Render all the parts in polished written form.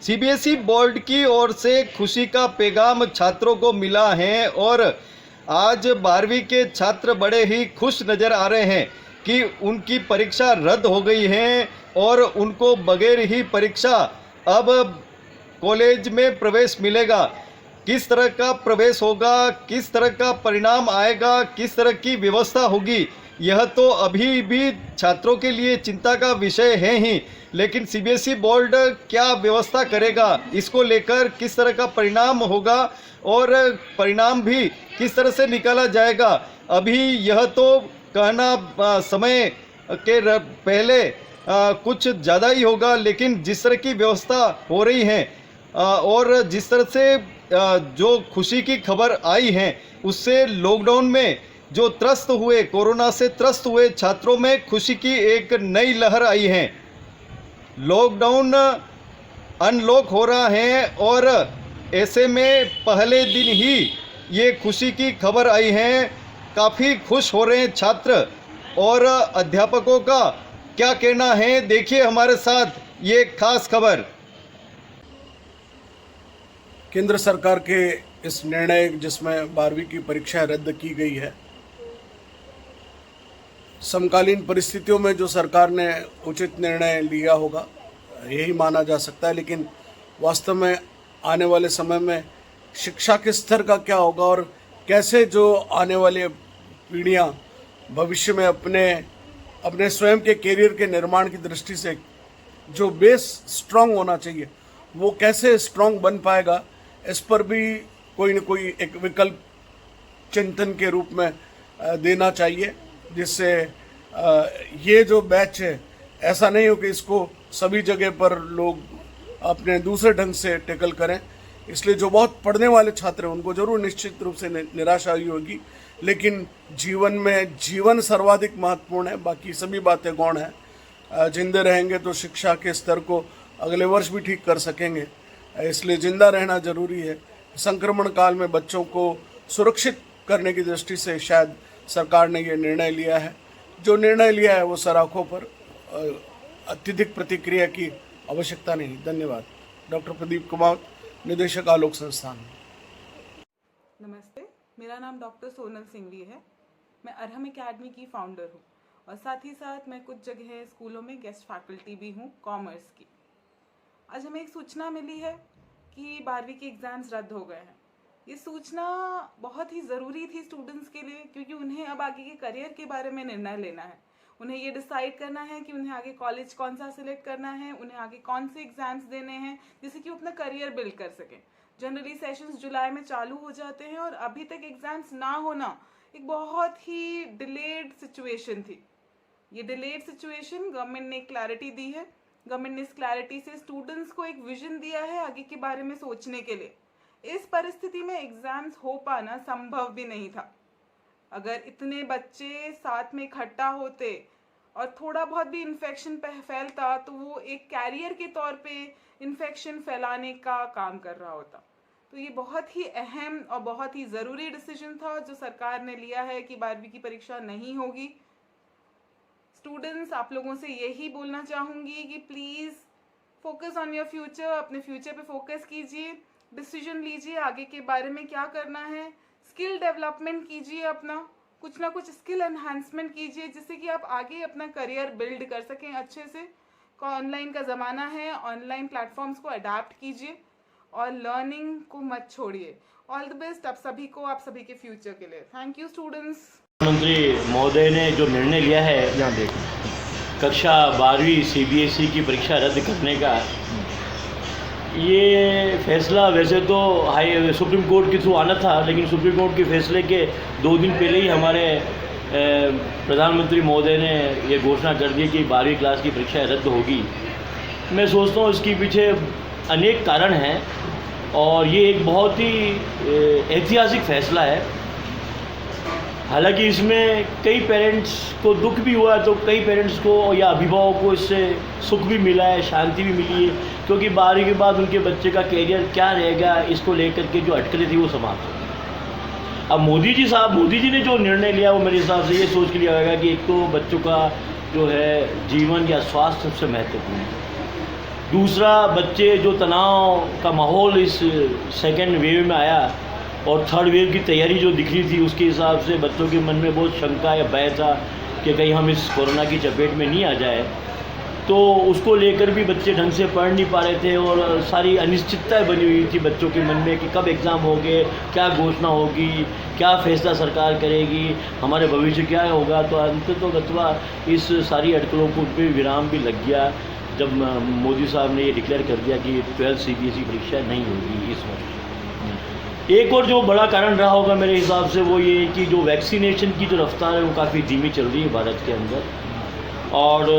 CBSE board की ओर से खुशी का पैगाम छात्रों को मिला है और आज 12वीं के छात्र बड़े ही खुश नज़र आ रहे हैं कि उनकी परीक्षा रद्द हो गई है और उनको बगैर ही परीक्षा अब कॉलेज में प्रवेश मिलेगा। किस तरह का प्रवेश होगा, किस तरह का परिणाम आएगा, किस तरह की व्यवस्था होगी, यह तो अभी भी छात्रों के लिए चिंता का विषय है ही, लेकिन सीबीएसई बोर्ड क्या व्यवस्था करेगा, इसको लेकर किस तरह का परिणाम होगा और परिणाम भी किस तरह से निकाला जाएगा, अभी यह तो कहना समय के पहले कुछ ज़्यादा ही होगा। लेकिन जिस तरह की व्यवस्था हो रही है और जिस तरह से जो खुशी की खबर आई है, उससे लॉकडाउन में जो त्रस्त हुए, कोरोना से त्रस्त हुए छात्रों में खुशी की एक नई लहर आई है। लॉकडाउन अनलॉक हो रहा है और ऐसे में पहले दिन ही ये खुशी की खबर आई है। काफ़ी खुश हो रहे हैं छात्र और अध्यापकों का क्या कहना है, देखिए हमारे साथ ये खास खबर। केंद्र सरकार के इस निर्णय जिसमें 12वीं की परीक्षाएं रद्द की गई है, समकालीन परिस्थितियों में जो सरकार ने उचित निर्णय लिया होगा यही माना जा सकता है। लेकिन वास्तव में आने वाले समय में शिक्षा के स्तर का क्या होगा और कैसे जो आने वाली पीढ़ियां भविष्य में अपने स्वयं के करियर के निर्माण की दृष्टि से जो बेस स्ट्रांग होना चाहिए वो कैसे स्ट्रांग बन पाएगा, इस पर भी कोई न कोई एक विकल्प चिंतन के रूप में देना चाहिए, जिससे ये जो बैच है ऐसा नहीं हो कि इसको सभी जगह पर लोग अपने दूसरे ढंग से टैकल करें। इसलिए जो बहुत पढ़ने वाले छात्र हैं उनको जरूर निश्चित रूप से निराशा हुई होगी, लेकिन जीवन सर्वाधिक महत्वपूर्ण है, बाकी सभी बातें गौण हैं। जिंदे रहेंगे तो शिक्षा के स्तर को अगले वर्ष भी ठीक कर सकेंगे, इसलिए जिंदा रहना जरूरी है। संक्रमण काल में बच्चों को सुरक्षित करने की दृष्टि से शायद सरकार ने ये निर्णय लिया है। जो निर्णय लिया है वो सराखों पर अत्यधिक प्रतिक्रिया की आवश्यकता नहीं। धन्यवाद। डॉक्टर प्रदीप कुमार, निदेशक आलोक संस्थान। नमस्ते, मेरा नाम डॉक्टर सोनल सिंघवी है। मैं अरहम एकेडमी की फाउंडर हूँ और साथ ही साथ मैं कुछ जगह स्कूलों में गेस्ट फैकल्टी भी हूँ कॉमर्स की। आज हमें एक सूचना मिली है कि 12वीं के एग्ज़ाम्स रद्द हो गए हैं। ये सूचना बहुत ही ज़रूरी थी स्टूडेंट्स के लिए, क्योंकि उन्हें अब आगे के करियर के बारे में निर्णय लेना है। उन्हें ये डिसाइड करना है कि उन्हें आगे कॉलेज कौन सा सिलेक्ट करना है, उन्हें आगे कौन से एग्ज़ाम्स देने हैं, जिससे कि वो अपना करियर बिल्ड कर सकें। जनरली सेशंस जुलाई में चालू हो जाते हैं और अभी तक एग्ज़ाम्स ना होना एक बहुत ही डिलेड सिचुएशन थी। ये डिलेड सिचुएशन गवर्नमेंट ने क्लैरिटी दी है। गवर्नमेंट ने इस क्लैरिटी से स्टूडेंट्स को एक विजन दिया है आगे के बारे में सोचने के लिए। इस परिस्थिति में एग्ज़ाम्स हो पाना संभव भी नहीं था। अगर इतने बच्चे साथ में इकट्ठा होते और थोड़ा बहुत भी इन्फेक्शन फैलता तो वो एक कैरियर के तौर पे इन्फेक्शन फैलाने का काम कर रहा होता। तो ये बहुत ही अहम और बहुत ही ज़रूरी डिसीजन था जो सरकार ने लिया है कि 12वीं की परीक्षा नहीं होगी। स्टूडेंट्स, आप लोगों से यही बोलना चाहूँगी कि please focus on your future, अपने फ्यूचर पे फोकस कीजिए, डिसीजन लीजिए आगे के बारे में क्या करना है, स्किल डेवलपमेंट कीजिए, अपना कुछ ना कुछ स्किल एनहांसमेंट कीजिए जिससे कि आप आगे अपना करियर बिल्ड कर सकें अच्छे से। ऑनलाइन का ज़माना है, ऑनलाइन प्लेटफॉर्म्स को अडाप्ट कीजिए और लर्निंग को मत छोड़िए। ऑल द बेस्ट आप सभी को, आप सभी के फ्यूचर के लिए। Thank you students. प्रधानमंत्री महोदय ने जो निर्णय लिया है कक्षा 12वीं सीबीएसई की परीक्षा रद्द करने का, ये फैसला वैसे तो सुप्रीम कोर्ट के थ्रू आना था, लेकिन सुप्रीम कोर्ट के फैसले के 2 दिन पहले ही हमारे प्रधानमंत्री महोदय ने ये घोषणा कर दी कि 12वीं क्लास की परीक्षा रद्द होगी। मैं सोचता हूँ इसके पीछे अनेक कारण हैं और ये एक बहुत ही ऐतिहासिक फैसला है। हालांकि इसमें कई पेरेंट्स को दुख भी हुआ है, तो कई पेरेंट्स को या अभिभावकों को इससे सुख भी मिला है, शांति भी मिली है, क्योंकि 12वीं के बाद उनके बच्चे का कैरियर क्या रहेगा इसको लेकर के जो अटकलें थी वो समाप्त हो। अब मोदी जी ने जो निर्णय लिया वो मेरे हिसाब से ये सोच के लिया होगा कि एक तो बच्चों का जो है जीवन या स्वास्थ्य सबसे महत्वपूर्ण है। दूसरा, बच्चे जो तनाव का माहौल इस सेकेंड वेव में आया और थर्ड वेव की तैयारी जो दिख रही थी, उसके हिसाब से बच्चों के मन में बहुत शंका या भय था कि कहीं हम इस कोरोना की चपेट में नहीं आ जाए। तो उसको लेकर भी बच्चे ढंग से पढ़ नहीं पा रहे थे और सारी अनिश्चितता बनी हुई थी बच्चों के मन में कि कब एग्ज़ाम होंगे, क्या घोषणा होगी, क्या फैसला सरकार करेगी, हमारे भविष्य क्या होगा। तो अंततोगत्वा इस सारी अटकलों को भी विराम भी लग गया जब मोदी साहब ने ये डिक्लेयर कर दिया कि 12 CBSE परीक्षा नहीं होगी इस वर्ष। एक और जो बड़ा कारण रहा होगा मेरे हिसाब से वो ये कि जो वैक्सीनेशन की जो रफ्तार है वो काफ़ी धीमी चल रही है भारत के अंदर, और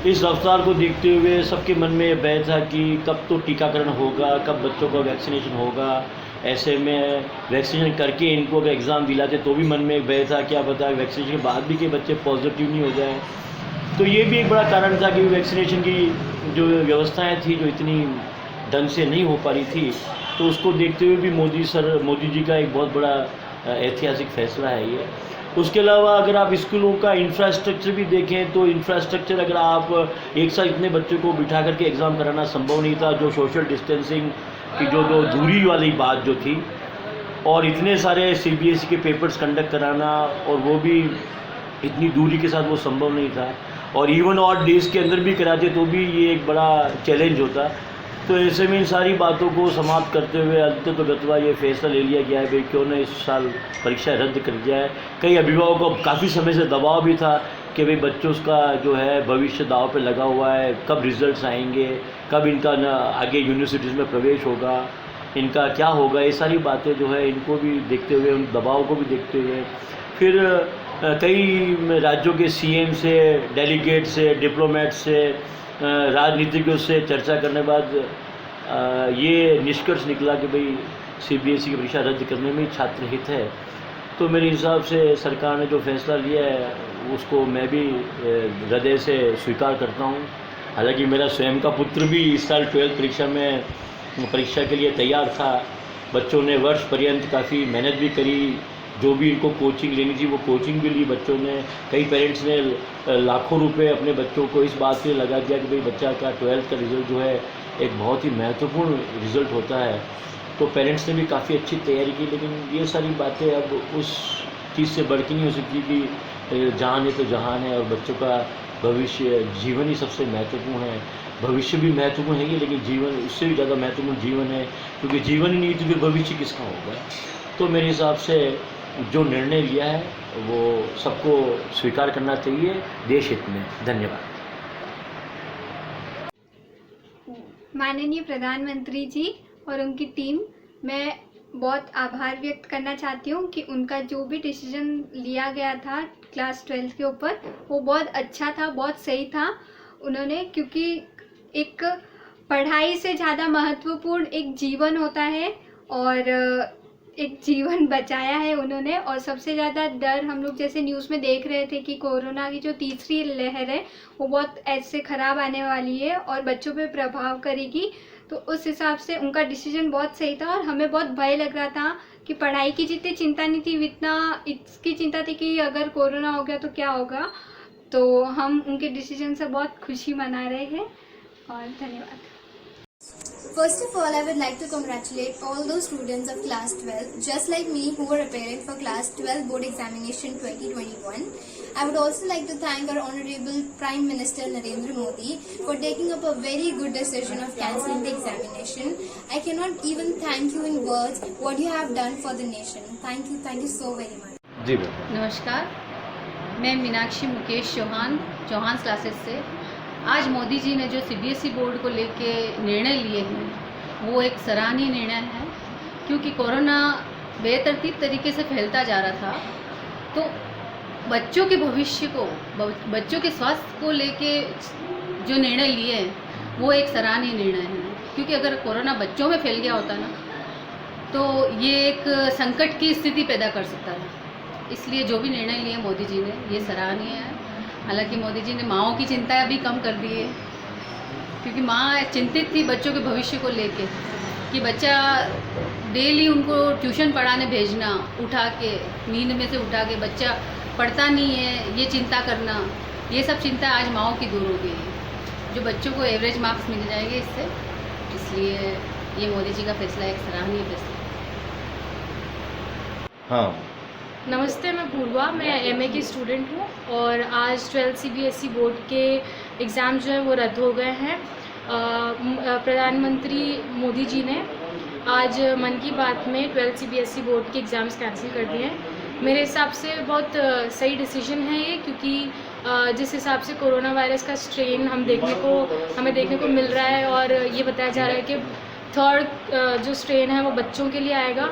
इस रफ्तार को देखते हुए सबके मन में भय था कि कब तो टीकाकरण होगा, कब बच्चों का वैक्सीनेशन होगा। ऐसे में वैक्सीनेशन करके इनको अगर एग्ज़ाम दिलाते तो भी मन में एक भय था, क्या पता वैक्सीनेशन के बाद भी के बच्चे पॉजिटिव नहीं हो जाए। तो ये भी एक बड़ा कारण था कि वैक्सीनेशन की जो व्यवस्थाएं थी जो इतनी ढंग से नहीं हो पा रही थी, तो उसको देखते हुए भी मोदी जी का एक बहुत बड़ा ऐतिहासिक फैसला है ये। उसके अलावा अगर आप स्कूलों का इंफ्रास्ट्रक्चर भी देखें तो इंफ्रास्ट्रक्चर, अगर आप एक साथ इतने बच्चों को बिठा करके एग्ज़ाम कराना संभव नहीं था, जो सोशल डिस्टेंसिंग की जो दूरी वाली बात जो थी, और इतने सारे CBSE के पेपर्स कंडक्ट कराना और वो भी इतनी दूरी के साथ वो संभव नहीं था, और इवन और डेज़ के अंदर भी कराते तो भी ये एक बड़ा चैलेंज होता। तो ऐसे में इन सारी बातों को समाप्त करते हुए अंततोगत्वा ये फैसला ले लिया गया है भाई क्यों ना इस साल परीक्षा रद्द कर दिया है। कई अभिभावकों को काफ़ी समय से दबाव भी था कि भाई बच्चों का जो है भविष्य दाव पे लगा हुआ है, कब रिजल्ट्स आएंगे, कब इनका आगे यूनिवर्सिटीज़ में प्रवेश होगा, इनका क्या होगा। ये सारी बातें जो है इनको भी देखते हुए, उन दबाव को भी देखते हुए फिर कई राज्यों के CM से, डेलीगेट से, डिप्लोमेट से, राजनीतिज्ञों से चर्चा करने बाद ये निष्कर्ष निकला कि भाई CBSE की परीक्षा रद्द करने में छात्र हित है। तो मेरे हिसाब से सरकार ने जो फैसला लिया है उसको मैं भी हृदय से स्वीकार करता हूँ। हालांकि मेरा स्वयं का पुत्र भी इस साल 12th परीक्षा के लिए तैयार था। बच्चों ने वर्ष पर्यंत काफ़ी मेहनत भी करी, जो भी इनको कोचिंग लेनी थी वो कोचिंग भी ली बच्चों ने। कई पेरेंट्स ने लाखों रुपए अपने बच्चों को इस बात के लगा दिया कि भाई बच्चा का 12th का रिज़ल्ट जो है एक बहुत ही महत्वपूर्ण रिज़ल्ट होता है। तो पेरेंट्स ने भी काफ़ी अच्छी तैयारी की, लेकिन ये सारी बातें अब उस चीज़ से बढ़ के नहीं हो सकती कि जान है तो जहान है, और बच्चों का भविष्य, जीवन ही सबसे महत्वपूर्ण है। भविष्य भी महत्वपूर्ण है ही, लेकिन जीवन उससे भी ज़्यादा महत्वपूर्ण जीवन है, क्योंकि जीवन ही नहीं तो फिर भविष्य किसका होगा। तो मेरे हिसाब से जो निर्णय लिया है वो सबको स्वीकार करना चाहिए देश हित में। धन्यवाद। माननीय प्रधानमंत्री जी और उनकी टीम, मैं बहुत आभार व्यक्त करना चाहती हूँ कि उनका जो भी डिसीजन लिया गया था क्लास 12th के ऊपर वो बहुत अच्छा था, बहुत सही था। उन्होंने, क्योंकि एक पढ़ाई से ज़्यादा महत्वपूर्ण एक जीवन होता है, और एक जीवन बचाया है उन्होंने। और सबसे ज़्यादा डर हम लोग जैसे न्यूज़ में देख रहे थे कि कोरोना की जो तीसरी लहर है वो बहुत ऐसे ख़राब आने वाली है और बच्चों पे प्रभाव करेगी। तो उस हिसाब से उनका डिसीजन बहुत सही था, और हमें बहुत भय लग रहा था कि पढ़ाई की जितनी चिंता नहीं थी इतना इसकी चिंता थी कि अगर कोरोना हो गया तो क्या होगा। तो हम उनके डिसीजन से बहुत खुशी मना रहे हैं, और धन्यवाद। First of all, I would like to congratulate all those students of class 12, just like me, who were preparing for class 12 board examination 2021. I would also like to thank our Honorable Prime Minister Narendra Modi for taking up a very good decision of cancelling the examination. I cannot even thank you in words what you have done for the nation. Thank you so very much. जी नमस्कार, मैं Meenakshi Mukesh Chauhan classes से। आज मोदी जी ने जो CBSE board को लेके निर्णय लिए हैं वो एक सराहनीय निर्णय है, क्योंकि कोरोना बेतरतीब तरीके से फैलता जा रहा था। तो बच्चों के भविष्य को, बच्चों के स्वास्थ्य को लेके जो निर्णय लिए हैं वो एक सराहनीय निर्णय है, क्योंकि अगर कोरोना बच्चों में फैल गया होता ना तो ये एक संकट की स्थिति पैदा कर सकता है। इसलिए जो भी निर्णय लिए मोदी जी ने ये सराहनीय है। हालांकि मोदी जी ने माँओं की चिंता भी कम कर दी है, क्योंकि माँ चिंतित थी बच्चों के भविष्य को लेके कि बच्चा डेली उनको ट्यूशन पढ़ाने भेजना, उठा के नींद में से उठा के बच्चा पढ़ता नहीं है, ये चिंता करना, ये सब चिंता आज माँओं की दूर हो गई है। जो बच्चों को एवरेज मार्क्स मिल जाएंगे इससे, इसलिए ये मोदी जी का फैसला एक सराहनीय फैसला है। हाँ, नमस्ते, मैं पूर्वा, मैं एमए की स्टूडेंट हूँ और आज 12 सीबीएसई बोर्ड के एग्ज़ाम जो है वो रद्द हो गए हैं। प्रधानमंत्री मोदी जी ने आज मन की बात में 12 सीबीएसई बोर्ड के एग्ज़ाम्स कैंसिल कर दिए हैं। मेरे हिसाब से बहुत सही डिसीजन है ये, क्योंकि जिस हिसाब से कोरोना वायरस का स्ट्रेन हमें देखने को मिल रहा है और ये बताया जा रहा है कि थर्ड जो स्ट्रेन है वो बच्चों के लिए आएगा,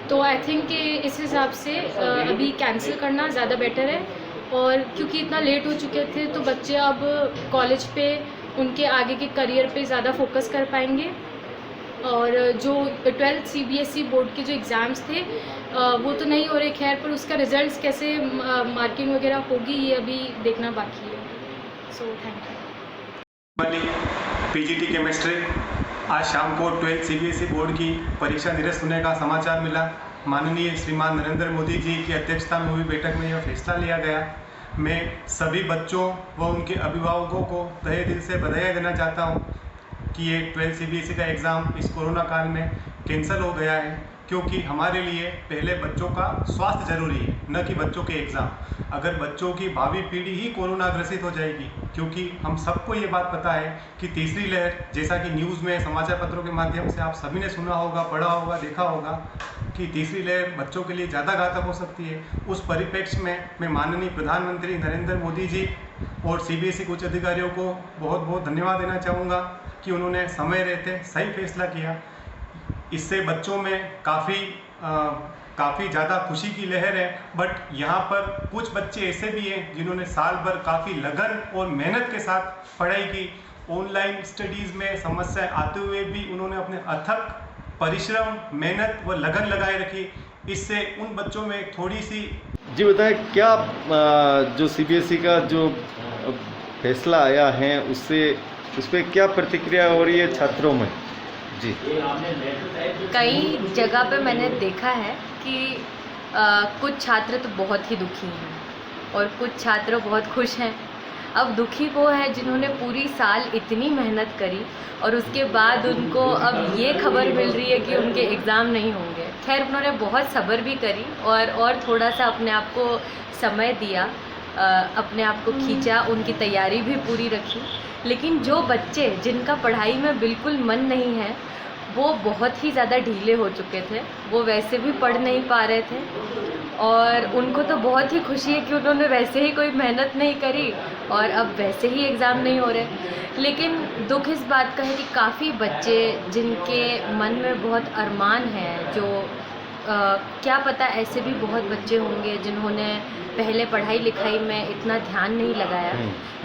तो आई थिंक कि इस हिसाब से अभी कैंसिल करना ज़्यादा बेटर है। और क्योंकि इतना लेट हो चुके थे तो बच्चे अब कॉलेज पे उनके आगे के करियर पे ज़्यादा फोकस कर पाएंगे। और जो 12 सीबीएसई बोर्ड के जो एग्ज़ाम्स थे वो तो नहीं हो रहे खैर, पर उसका रिजल्ट्स कैसे मार्किंग वगैरह होगी ये अभी देखना बाकी है। So thank you. PGT chemistry आज शाम को 12 सीबीएसई बोर्ड की परीक्षा निरस्त होने का समाचार मिला। माननीय श्रीमान नरेंद्र मोदी जी की अध्यक्षता में हुई बैठक में यह फैसला लिया गया। मैं सभी बच्चों व उनके अभिभावकों को तहे दिल से बधाई देना चाहता हूं कि ये 12 सीबीएसई का एग्ज़ाम इस कोरोना काल में कैंसिल हो गया है, क्योंकि हमारे लिए पहले बच्चों का स्वास्थ्य जरूरी है, न कि बच्चों के एग्ज़ाम। अगर बच्चों की भावी पीढ़ी ही कोरोना ग्रसित हो जाएगी, क्योंकि हम सबको ये बात पता है कि तीसरी लहर, जैसा कि न्यूज़ में समाचार पत्रों के माध्यम से आप सभी ने सुना होगा, पढ़ा होगा, देखा होगा कि तीसरी लहर बच्चों के लिए ज़्यादा घातक हो सकती है। उस परिप्रेक्ष्य में मैं माननीय प्रधानमंत्री नरेंद्र मोदी जी और सीबीएसई के उच्च अधिकारियों को बहुत बहुत धन्यवाद देना चाहूँगा कि उन्होंने समय रहते सही फैसला किया। इससे बच्चों में काफ़ी ज़्यादा खुशी की लहर है। बट यहाँ पर कुछ बच्चे ऐसे भी हैं जिन्होंने साल भर काफ़ी लगन और मेहनत के साथ पढ़ाई की। ऑनलाइन स्टडीज़ में समस्याएं आते हुए भी उन्होंने अपने अथक परिश्रम, मेहनत व लगन लगाए रखी। इससे उन बच्चों में थोड़ी सी जी बताएं क्या जो सीबीएसई का जो फैसला आया है उससे उस पर क्या प्रतिक्रिया हो रही है छात्रों में? जी, कई जगह पे मैंने देखा है कि कुछ छात्र तो बहुत ही दुखी हैं और कुछ छात्र बहुत खुश हैं। अब दुखी वो हैं जिन्होंने पूरी साल इतनी मेहनत करी और उसके बाद उनको अब ये खबर मिल रही है कि उनके एग्ज़ाम नहीं होंगे। खैर, उन्होंने बहुत सब्र भी करी और थोड़ा सा अपने आप को समय दिया, अपने आप को खींचा, उनकी तैयारी भी पूरी रखी। लेकिन जो बच्चे जिनका पढ़ाई में बिल्कुल मन नहीं है वो बहुत ही ज़्यादा ढीले हो चुके थे, वो वैसे भी पढ़ नहीं पा रहे थे और उनको तो बहुत ही खुशी है कि उन्होंने वैसे ही कोई मेहनत नहीं करी और अब वैसे ही एग्ज़ाम नहीं हो रहे। लेकिन दुख इस बात का है कि काफ़ी बच्चे जिनके मन में बहुत अरमान है, जो क्या पता ऐसे भी बहुत बच्चे होंगे जिन्होंने पहले पढ़ाई लिखाई में इतना ध्यान नहीं लगाया।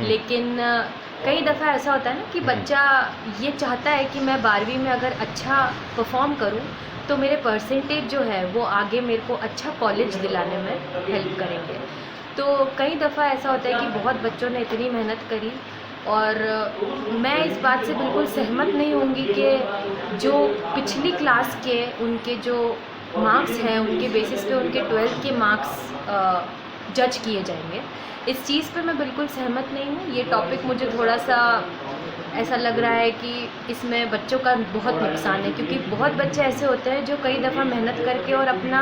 लेकिन कई दफ़ा ऐसा होता है ना कि बच्चा ये चाहता है कि मैं 12वीं में अगर अच्छा परफॉर्म करूं तो मेरे परसेंटेज जो है वो आगे मेरे को अच्छा कॉलेज दिलाने में हेल्प करेंगे। तो कई दफ़ा ऐसा होता है कि बहुत बच्चों ने इतनी मेहनत करी और मैं इस बात से बिल्कुल सहमत नहीं होंगी कि जो पिछली क्लास के उनके जो मार्क्स हैं उनके बेसिस पे उनके 12th के मार्क्स जज किए जाएंगे। इस चीज़ पे मैं बिल्कुल सहमत नहीं हूँ। ये टॉपिक मुझे थोड़ा सा ऐसा लग रहा है कि इसमें बच्चों का बहुत नुकसान है, क्योंकि बहुत बच्चे ऐसे होते हैं जो कई दफ़ा मेहनत करके और अपना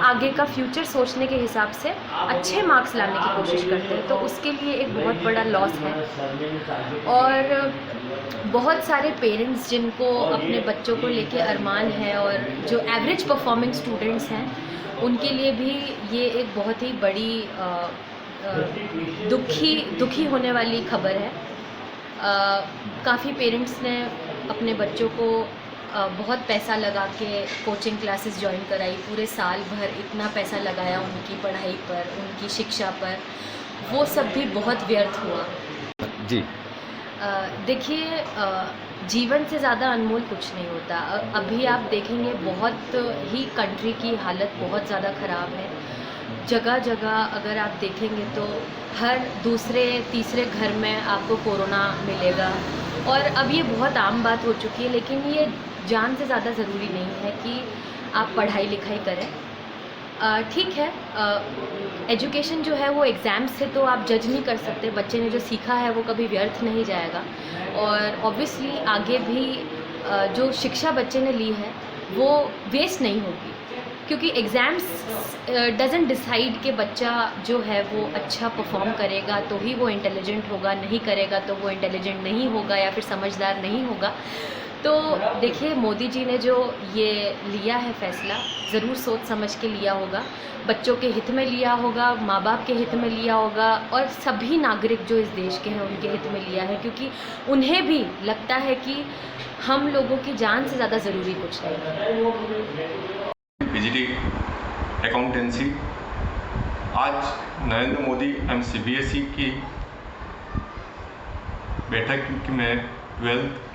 आगे का फ्यूचर सोचने के हिसाब से अच्छे मार्क्स लाने की कोशिश करते हैं, तो उसके लिए एक बहुत बड़ा लॉस है। और बहुत सारे पेरेंट्स जिनको अपने बच्चों को लेके अरमान है और जो एवरेज परफॉर्मिंग स्टूडेंट्स हैं उनके लिए भी ये एक बहुत ही बड़ी दुखी होने वाली खबर है। काफ़ी पेरेंट्स ने अपने बच्चों को बहुत पैसा लगा के कोचिंग क्लासेस ज्वाइन कराई, पूरे साल भर इतना पैसा लगाया उनकी पढ़ाई पर, उनकी शिक्षा पर, वो सब भी बहुत व्यर्थ हुआ। जी, देखिए, जीवन से ज़्यादा अनमोल कुछ नहीं होता। अभी आप देखेंगे बहुत ही कंट्री की हालत बहुत ज़्यादा ख़राब है। जगह जगह अगर आप देखेंगे तो हर दूसरे तीसरे घर में आपको कोरोना मिलेगा और अब ये बहुत आम बात हो चुकी है। लेकिन ये जान से ज़्यादा ज़रूरी नहीं है कि आप पढ़ाई लिखाई करें ठीक है, एजुकेशन जो है वो एग्ज़ाम से तो आप जज नहीं कर सकते। बच्चे ने जो सीखा है वो कभी व्यर्थ नहीं जाएगा, और ऑब्वियसली आगे भी जो शिक्षा बच्चे ने ली है वो वेस्ट नहीं होगी, क्योंकि एग्ज़ाम्स डजंट डिसाइड कि बच्चा जो है वो अच्छा परफॉर्म करेगा तो ही वो इंटेलिजेंट होगा, नहीं करेगा तो वो इंटेलिजेंट नहीं होगा या फिर समझदार नहीं होगा। तो देखिए, मोदी जी ने जो ये लिया है फैसला, ज़रूर सोच समझ के लिया होगा, बच्चों के हित में लिया होगा, माँ बाप के हित में लिया होगा, और सभी नागरिक जो इस देश के हैं उनके हित में लिया है, क्योंकि उन्हें भी लगता है कि हम लोगों की जान से ज़्यादा ज़रूरी कुछ नहीं। पीजीटी अकाउंटेंसी आज नरेंद्र मोदी एवं सीबीएसई की बैठक में 12th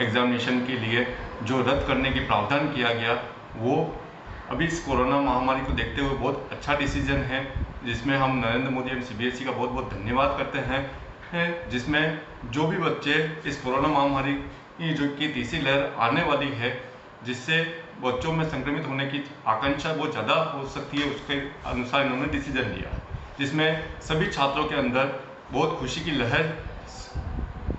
एग्जामिनेशन के लिए जो रद्द करने की प्रावधान किया गया, वो अभी इस कोरोना महामारी को देखते हुए बहुत अच्छा डिसीजन है, जिसमें हम नरेंद्र मोदी एवं सीबीएसई का बहुत बहुत धन्यवाद करते हैं, जिसमें जो भी बच्चे इस कोरोना महामारी जो की तीसरी लहर आने वाली है, जिससे बच्चों में संक्रमित होने की आकांक्षा बहुत ज़्यादा हो सकती है, उसके अनुसार इन्होंने डिसीजन लिया, जिसमें सभी छात्रों के अंदर बहुत खुशी की लहर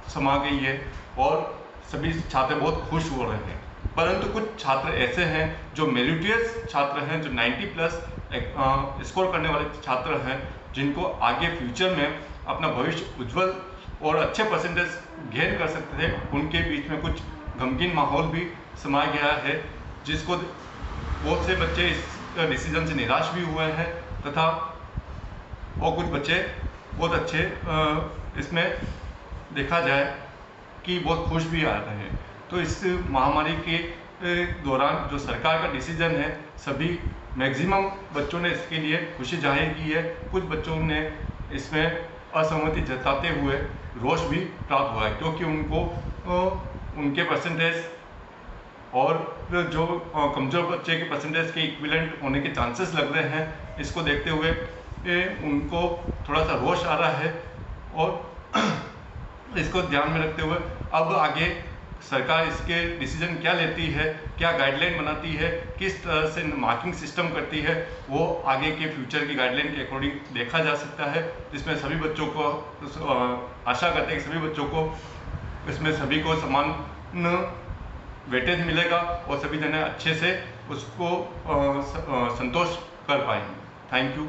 समा गई है और सभी छात्र बहुत खुश हो रहे हैं। परंतु कुछ छात्र ऐसे हैं जो मेरिटियस छात्र हैं, जो 90+ स्कोर करने वाले छात्र हैं, जिनको आगे फ्यूचर में अपना भविष्य उज्जवल और अच्छे परसेंटेज गेन कर सकते थे, उनके बीच में कुछ गमगीन माहौल भी समाया गया है, जिसको बहुत से बच्चे इस डिसीजन से निराश भी हुए हैं, तथा और कुछ बच्चे बहुत अच्छे इसमें देखा जाए कि बहुत खुश भी आ रहे हैं। तो इस महामारी के दौरान जो सरकार का डिसीजन है, सभी मैक्सिमम बच्चों ने इसके लिए खुशी जाहिर की है। कुछ बच्चों ने इसमें असहमति जताते हुए रोष भी प्राप्त हुआ है, क्योंकि उनको उनके परसेंटेज और जो कमज़ोर बच्चे के परसेंटेज के इक्विवेलेंट होने के चांसेस लग रहे हैं, इसको देखते हुए उनको थोड़ा सा रोष आ रहा है, और इसको ध्यान में रखते हुए अब आगे सरकार इसके डिसीजन क्या लेती है, क्या गाइडलाइन बनाती है, किस तरह से मार्किंग सिस्टम करती है, वो आगे के फ्यूचर की गाइडलाइन के अकॉर्डिंग देखा जा सकता है, जिसमें सभी बच्चों को आशा करते हैं कि सभी बच्चों को इसमें सभी को समान वेटेज मिलेगा और सभी जने अच्छे से उसको संतोष कर पाएंगे। Thank you.